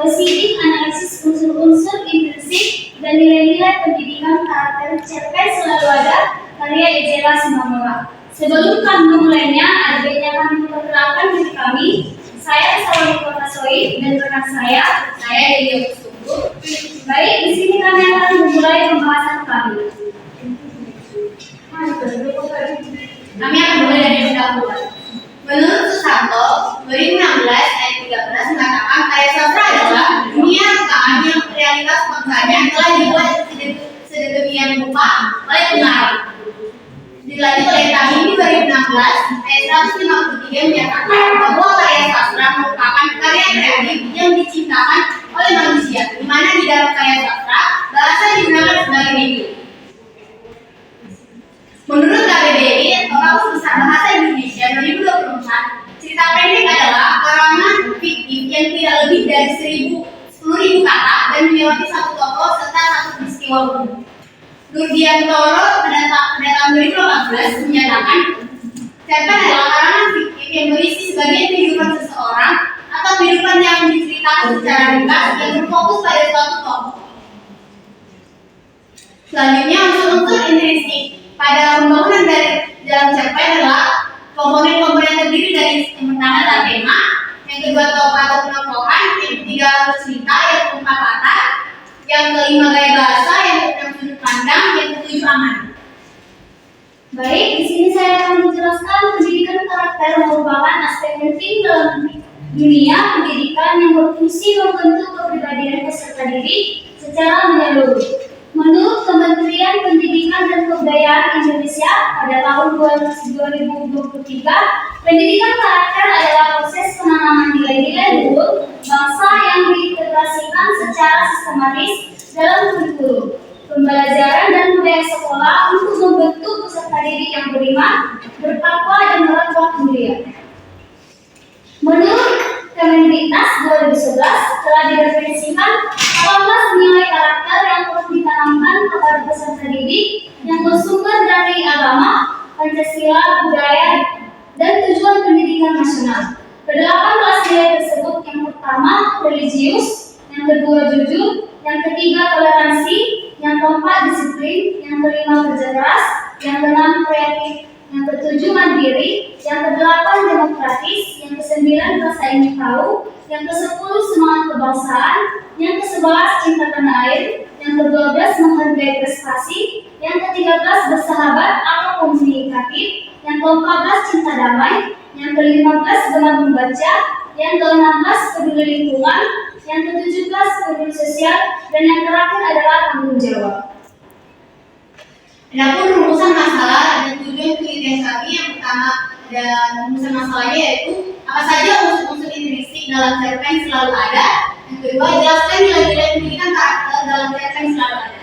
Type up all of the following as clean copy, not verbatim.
positif analisis unsur-unsur intrinsik dan nilai-nilai pendidikan karakter cerpen selalu ada, karya Ejera Simamora. Sebelum kami memulainya, ada baiknya kami memperkenalkan diri kami. Saya Saloni Kotasoi dan rekan saya Delia Kustumbu. Baik, di sini kami akan memulai pembahasan kami. Kami akan mulai dari pendahuluan. Menurut Susanto, 2016 ayat 13 mengatakan karya sastra adalah dunia rekaman yang realitas faktanya telah dibuat sedemikian rupa oleh pengarang. Dilanjut oleh tahun 2016 ayat 153 menyatakan bahwa karya sastra merupakan karya kreatif yang diciptakan oleh manusia, di mana di dalam karya sastra bahasa digunakan sebagai medium. Menurut KBBI, Korpus Besar Bahasa Indonesia 2024, cerita pendek adalah karangan fiktif yang tidak lebih dari 10.000 kata dan melewati satu tokoh serta satu peristiwa umum. Nurdiantoro pada tahun 2018 menyatakan cerpen adalah karangan fiktif yang berisi sebagian kehidupan seseorang atau kehidupan yang diceritakan secara ringkas yang berfokus pada suatu tokoh. Selanjutnya, unsur-unsur intrinsik pada pembangunan dari dalam cerpen adalah komponen-komponen terdiri dari yang pertama adalah tema, yang kedua tokoh atau pentokohan, yang ketiga cerita, yang keempat latar, yang kelima gaya bahasa, yang keenam sudut pandang, yang ketujuh aman. Baik, di sini saya akan menjelaskan pendidikan karakter merupakan aspek penting dalam dunia pendidikan yang berfungsi membentuk kepribadian peserta didik secara menyeluruh. Menurut Kementerian Pendidikan dan Kebudayaan Indonesia pada tahun 2023, pendidikan karakter adalah proses penanaman nilai-nilai luhur bangsa yang diintegrasikan secara sistematis dalam kurikulum, pembelajaran dan budaya sekolah untuk membentuk peserta didik yang beriman, bertakwa dan berakhlak mulia. Menurut Kemendiknas 2011 telah didefinisikan 18 nilai karakter yang harus ditanamkan kepada peserta didik yang bersumber dari agama, Pancasila, budaya, dan tujuan pendidikan nasional. Ke-18 nilai tersebut yang pertama religius, yang kedua jujur, yang ketiga toleransi, yang keempat disiplin, yang kelima kerja keras, yang keenam kreatif, yang ketujuh mandiri, yang kedelapan demokratis, yang kesembilan rasa ingin tahu, yang kesepuluh semangat kebangsaan, yang ke-11 cinta tanah air, yang ke-12 menghargai prestasi, yang ke-13 bersahabat atau komunikatif, yang ke-14 cinta damai, yang ke-15 gemar membaca, yang ke-16 peduli lingkungan, yang ke-17 peduli sosial, dan yang terakhir adalah tanggung jawab. Adapun rumusan masalah dan tujuan penelitian kami, yang pertama ada rumusan masalahnya yaitu apa saja unsur-unsur intrinsik dalam cerpen selalu ada. Yang kedua, jelaskan nilai-nilai pendidikan karakter dalam cerpen selalu ada.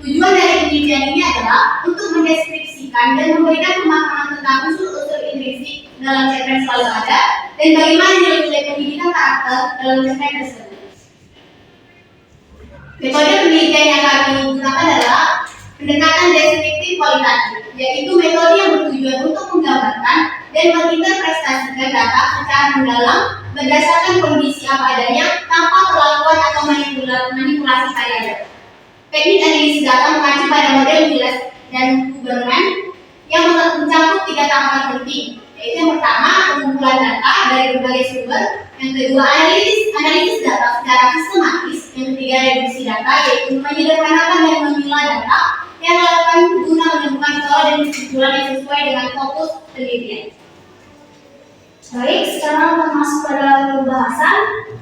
Tujuan dari penelitian ini adalah untuk mendeskripsikan dan memberikan pemahaman tentang unsur-unsur intrinsik dalam cerpen selalu ada dan bagaimana nilai-nilai pendidikan karakter dalam cerpen tersebut. Metode penelitian yang kami gunakan adalah pendekatan deskriptif kualitatif, yaitu metode yang bertujuan untuk menggambarkan dan menginterpretasikan data secara mendalam berdasarkan kondisi apa adanya tanpa perlakuan atau manipulasi variabel. Teknik analisis data mengacu pada model Gilles dan Huberman yang mencakup 3 tahapan penting, yaitu yang pertama pengumpulan data dari berbagai sumber, yang kedua analisis data secara sistematis, yang ketiga reduksi data yaitu menyederhanakan dan memilah data yang dilakukan guna menemukan pola dan kesimpulan yang sesuai dengan fokus penelitian. Baik, sekarang kita masuk pada pembahasan.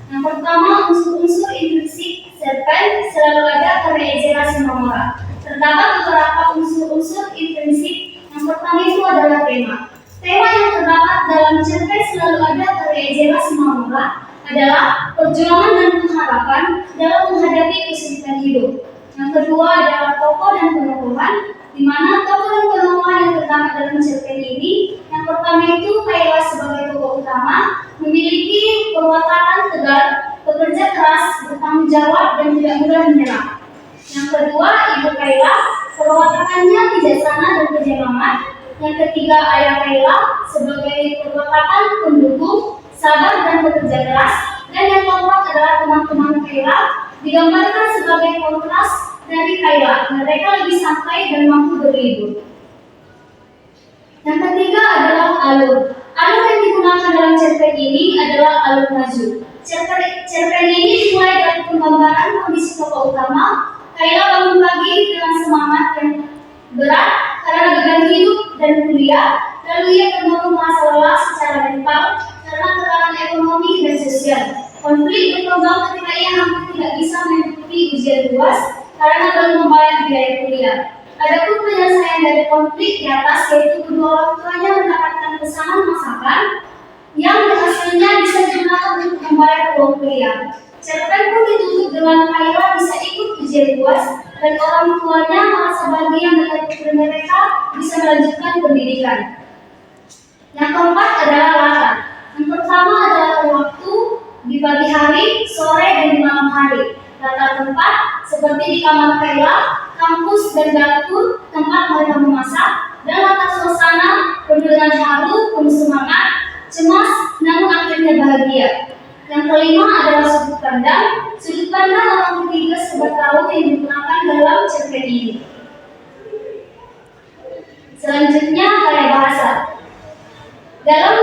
Yang pertama, unsur-unsur intrinsik cerpen selalu ada karya Ejera Simamora. Terdapat beberapa unsur-unsur intrinsik. Yang pertama itu adalah tema. Tema yang terdapat dalam cerpen selalu ada karya Ejera Simamora adalah perjuangan dan pengharapan dalam menghadapi kesulitan hidup. Yang kedua adalah tokoh dan penokohan, di mana tokoh dan penokohan yang terdapat dalam cerpen ini, yang pertama itu Kayla sebagai tokoh utama memiliki perwataan tegar, bekerja keras, bertanggung jawab dan tidak mudah menyerah. Yang kedua, Ibu Kayla, perwatakannya bijaksana dan kejamangan. Yang ketiga, Ayah Kayla sebagai perwatakan pendukung, sabar dan bekerja keras. Dan yang keempat adalah teman-teman Kayla, digambarkan sebagai kontras dari Kayla. Mereka lebih santai dan mampu berlibur. Yang ketiga adalah alur. Alur yang digunakan dalam cerpen ini adalah alur maju. Cerpen ini dimulai dari penggambaran kondisi tokoh utama. Kayla bangun pagi dengan semangat yang berat karena beban hidup dan kuliah. Lalu ia terbangun merasa lelah secara mental karena tekanan ekonomi dan sosial. Konflik berkembang ketika ia hampir tidak bisa mengikuti ujian UAS karena belum membayar biaya kuliah. Adapun penyelesaian dari konflik di atas yaitu kedua orang tuanya mendapatkan pesanan masakan yang hasilnya bisa digunakan untuk membayar uang kuliah. Cerpen pun ditutup dengan Kayla bisa ikut ujian UAS dan orang tuanya merasa bahagia melihat putri mereka bisa melanjutkan pendidikan. Yang keempat adalah latar. Yang pertama adalah waktu di pagi hari, sore, dan di malam hari. Latar tempat seperti di kamar Kayla, kampus dan dapur tempat mereka memasak, dan latar suasana penuh dengan haru, penuh semangat, cemas, namun akhirnya bahagia. Yang kelima adalah sudut pandang. Sudut pandang orang ketiga sebat tahun yang digunakan dalam cerpen ini. Selanjutnya gaya bahasa. Dalam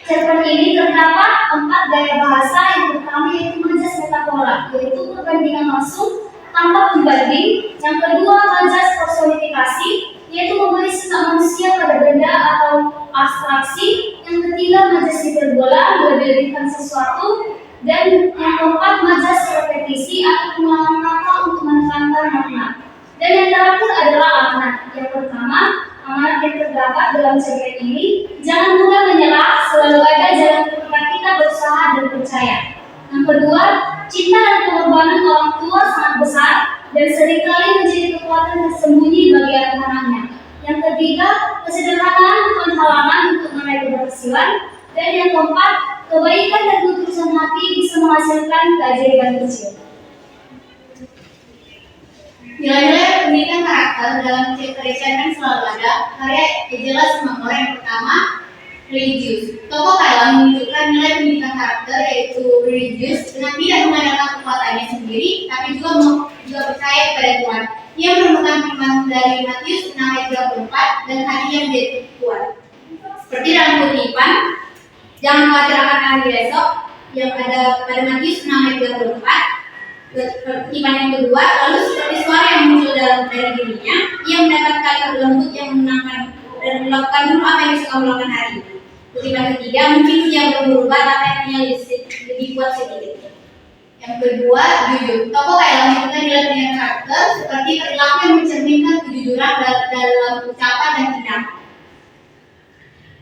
cerpen ini terdapat 4 gaya bahasa. Yang pertama yaitu majas metafora, yaitu perbandingan langsung tanpa pembanding. Yang kedua majas personifikasi, yaitu memberi sifat manusia pada benda atau abstraksi. Yang ketiga majas hiperbola, melebih-lebihkan sesuatu. Dan yang keempat majas repetisi atau pengulangan kata untuk menekankan makna. Dan yang terakhir adalah amanat. Yang pertama, amanat yang terdapat dalam cerpen ini, jangan mudah menyerah, selalu ada jalan ketika kita berusaha dan percaya. Yang kedua, cinta dan pengorbanan orang tua sangat besar dan seringkali menjadi kekuatan tersembunyi bagi anak-anaknya. Yang ketiga, kesederhanaan bukan halangan untuk meraih keberhasilan. Dan yang keempat, kebaikan dan ketulusan hati bisa menghasilkan keajaiban kecil. Nilai-nilai pendidikan karakter dalam cerpen selalu ada. Karya jelas memori. Yang pertama, religius. Tokoh Kayla menunjukkan nilai pendidikan karakter yaitu religius dengan tidak mengandalkan kekuatannya sendiri, tapi juga percaya kepada Tuhan. Ia menemukan firman dari Matius 6:34 dan hatinya menjadi kuat. Seperti dalam kutipan, jangan khawatir akan hari esok yang ada pada Matius 6:34. Kutipan yang kedua, lalu seperti suara yang muncul dari dirinya, ia mendapat kalimat lembut yang menenangkan dan melakukan dulu apa yang bisa kamu lakukan hari ini. Kutipan ketiga, mungkin ia berubah tapi hatinya lebih kuat sedikit. Yang kedua, jujur. Tokoh Kayla menunjukkan nilai pendidikan karakter seperti perilaku yang mencerminkan kejujuran dalam ucapan dan tindakan.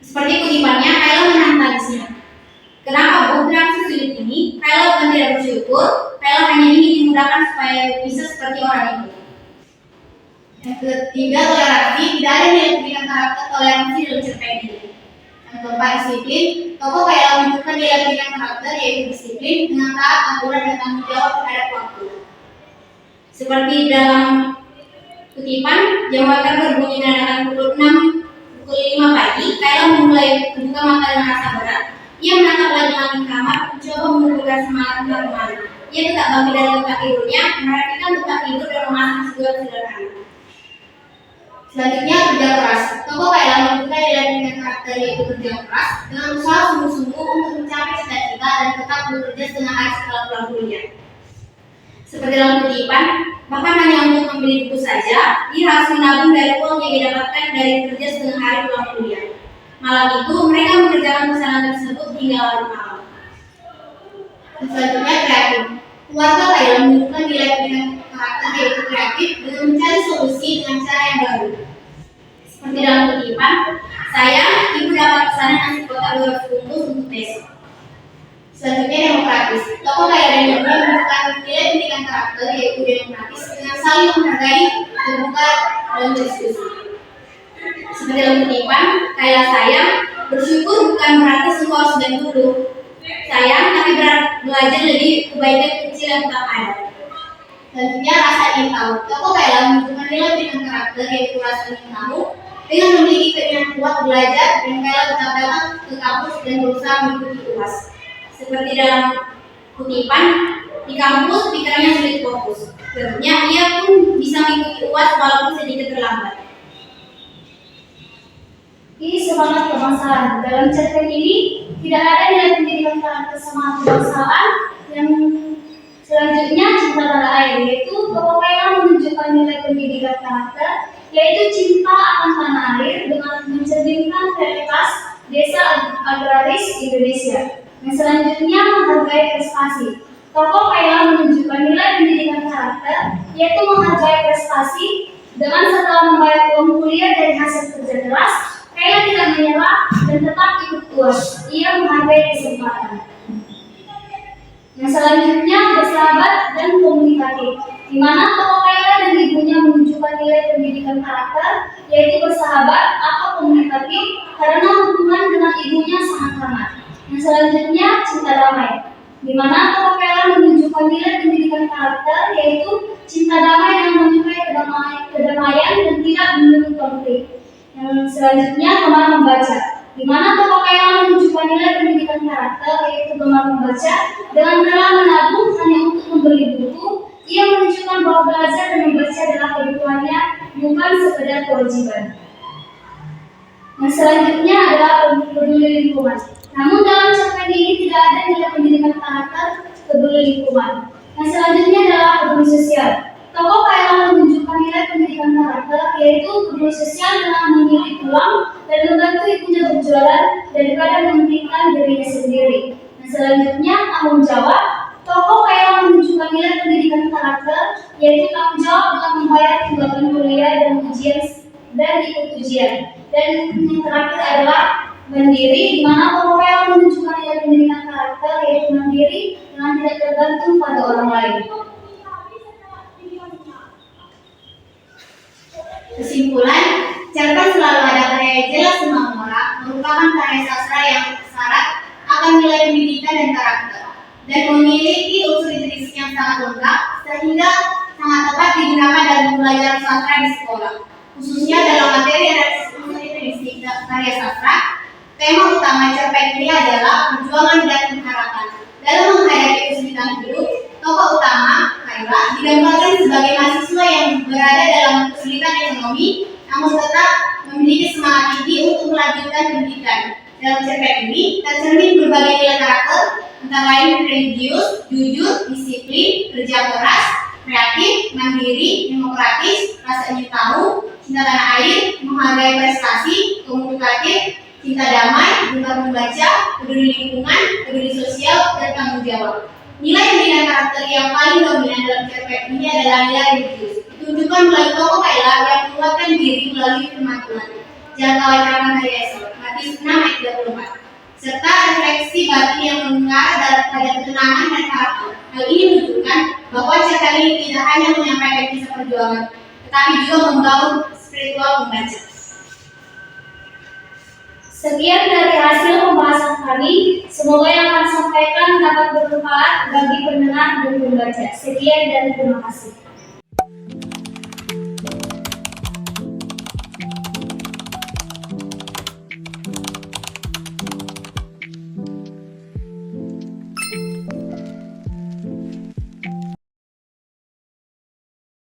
Seperti kutipannya, Kayla menahan tangisnya. Kenapa Bu beraksi sulit ini? Kayla bukan tidak bersyukur, Kayla hanya ingin dimudahkan supaya bisa seperti orang itu. Yang ketiga, toleransi. Tidak ada nilai pendidikan karakter toleransi dalam cerpen ini. Yang keempat, disiplin. Tokoh Kayla menunjukkan nilai pendidikan karakter yaitu disiplin dengan taat, aturan, dan tanggung jawab terhadap waktu. Seperti dalam kutipan, jam makan berbunyi menandakan pukul 5 pagi, Kayla memulai membuka mata dengan rasa berat. Ia menatap langit-langit kamar, mencoba mengumpulkan semangat kemarin. Ia tetap bangkit dari tempat tidurnya, merapikan tempat tidur dan memasak nasi goreng sederhana. Selanjutnya, kerja keras. Tokoh Kayla menunjukkan nilai pendidikan karakter yaitu kerja keras dengan usaha sungguh-sungguh untuk mencapai cita-cita dan tetap bekerja setengah hari setelah pulang kuliah. Seperti dalam kutipan, bahkan hanya untuk membeli buku saja, ia harus menabung dari uang yang didapatkan dari kerja setengah hari pulang kuliah. Malam itu, mereka mengerjakan pesanan tersebut hingga larut malam. Selanjutnya, kreatif. Keluarga Kayla menunjukkan nilai pendidikan karakter yaitu kreatif dengan mencari solusi dengan cara yang baru. Seperti dalam kutipan, saya, ibu dapat pesanan nasi kotak 200 bungkus untuk besok. Selanjutnya, demokratis. Tokoh Kayla dan ibunya menunjukkan nilai pendidikan karakter yaitu demokratis dengan saling menghargai, terbuka, dan berdiskusi. Seperti dalam kutipan, Kayla sayang, bersyukur bukan berarti semua harus dan dulu. Sayang, tapi belajar lebih kebaikan kecil yang tetap ada. Selanjutnya, rasa ingin tahu. Tokoh Kayla menunjukkan nilai pendidikan karakter yaitu rasa ingin tahu dengan memiliki keinginan kuat belajar dan Kayla tetap datang ke kampus dan berusaha mengikuti UAS. Seperti dalam Kutipan, di kampus pikirannya sulit fokus. Tentunya ia pun bisa mengikuti UAS walaupun sedikit terlambat. Ini semangat kebangsaan. Dalam cerpen ini tidak ada nilai pendidikan karakter semangat kebangsaan. Yang selanjutnya cinta tanah air, yaitu tokoh Kayla menunjukkan nilai pendidikan karakter, yaitu cinta akan tanah air dengan mencerminkan realitas desa agraris Indonesia. Yang selanjutnya menghargai prestasi. Tokoh Kayla menunjukkan nilai pendidikan karakter, yaitu menghargai prestasi dengan setelah membayar uang kuliah dari hasil kerja keras. Kayla tidak menyerah dan tetap ikut UAS. Ia menghargai kesempatan. Yang selanjutnya bersahabat dan komunikatif, di mana tokoh Kayla dan ibunya menunjukkan nilai pendidikan karakter, yaitu bersahabat atau komunikatif karena hubungan dengan ibunya sangat hangat. Yang selanjutnya cinta damai, di mana tokoh Kayla menunjukkan nilai pendidikan karakter, yaitu cinta damai yang menyukai kedamaian dan tidak menuntut konflik. Yang selanjutnya gemar membaca, di mana tokoh Kayla menunjukkan nilai pendidikan karakter, yaitu gemar membaca dengan rela menabung hanya untuk membeli buku. Ia menunjukkan bahwa belajar dan membaca adalah kebutuhannya, bukan sekedar kewajiban. Yang selanjutnya adalah peduli lingkungan. Namun dalam cerpen ini tidak ada nilai pendidikan karakter peduli lingkungan. Yang selanjutnya adalah peduli sosial. Tokoh Kayla menunjukkan nilai pendidikan karakter, yaitu peduli sosial dengan memilih pulang dan membantu ibunya berjualan daripada mementingkan dirinya sendiri. Dan selanjutnya tanggung jawab. Tokoh Kayla menunjukkan nilai pendidikan karakter, yaitu tanggung jawab dengan membayar tunggakan kuliah dan ujian dan ikut ujian. Dan yang terakhir adalah mandiri, di mana tokoh Kayla menunjukkan nilai pendidikan karakter, yaitu mandiri dengan tidak tergantung pada orang lain. Kesimpulan, cerpen Selalu Ada Karya Jelas Semamora merupakan karya sastra yang syarat akan nilai pendidikan dan karakter, dan memiliki unsur literaris yang sangat lengkap sehingga sangat tepat digunakan dalam belajar sastra di sekolah, khususnya dalam materi unsur literaris karya sastra. Tema utama cerpen ini adalah perjuangan dan harapan. Dalam menghadapi kesulitan hidup, tokoh utama Kayla digambarkan sebagai mahasiswa yang berada dalam kesulitan ekonomi, namun tetap memiliki semangat tinggi untuk melanjutkan pendidikan. Dalam cerpen ini tercermin berbagai nilai karakter, antara lain religius, jujur, disiplin, kerja keras, kreatif, mandiri, demokratis, rasa ingin tahu, cinta tanah air, menghargai prestasi, komunikatif, cinta damai, gemar membaca, peduli lingkungan, peduli sosial, dan tanggung jawab. Nilai pendidikan karakter yang paling dominan dalam cerpen ini adalah nilai religius. Ditunjukkan melalui tokoh Kayla yang menguatkan diri melalui firman Tuhan. Jangan khawatirkan hari esok, Matius 6 ayat 24. Serta refleksi batin yang mengarah pada ketenangan dan karakter. Hal ini menunjukkan bahwa cerpen ini tidak hanya menyampaikan kisah perjuangan, tetapi juga membangun spiritual pembaca. Sekian dari hasil pembahasan kami. Semoga yang akan disampaikan dapat bermanfaat bagi pendengar dan pembaca. Sekian dan terima kasih.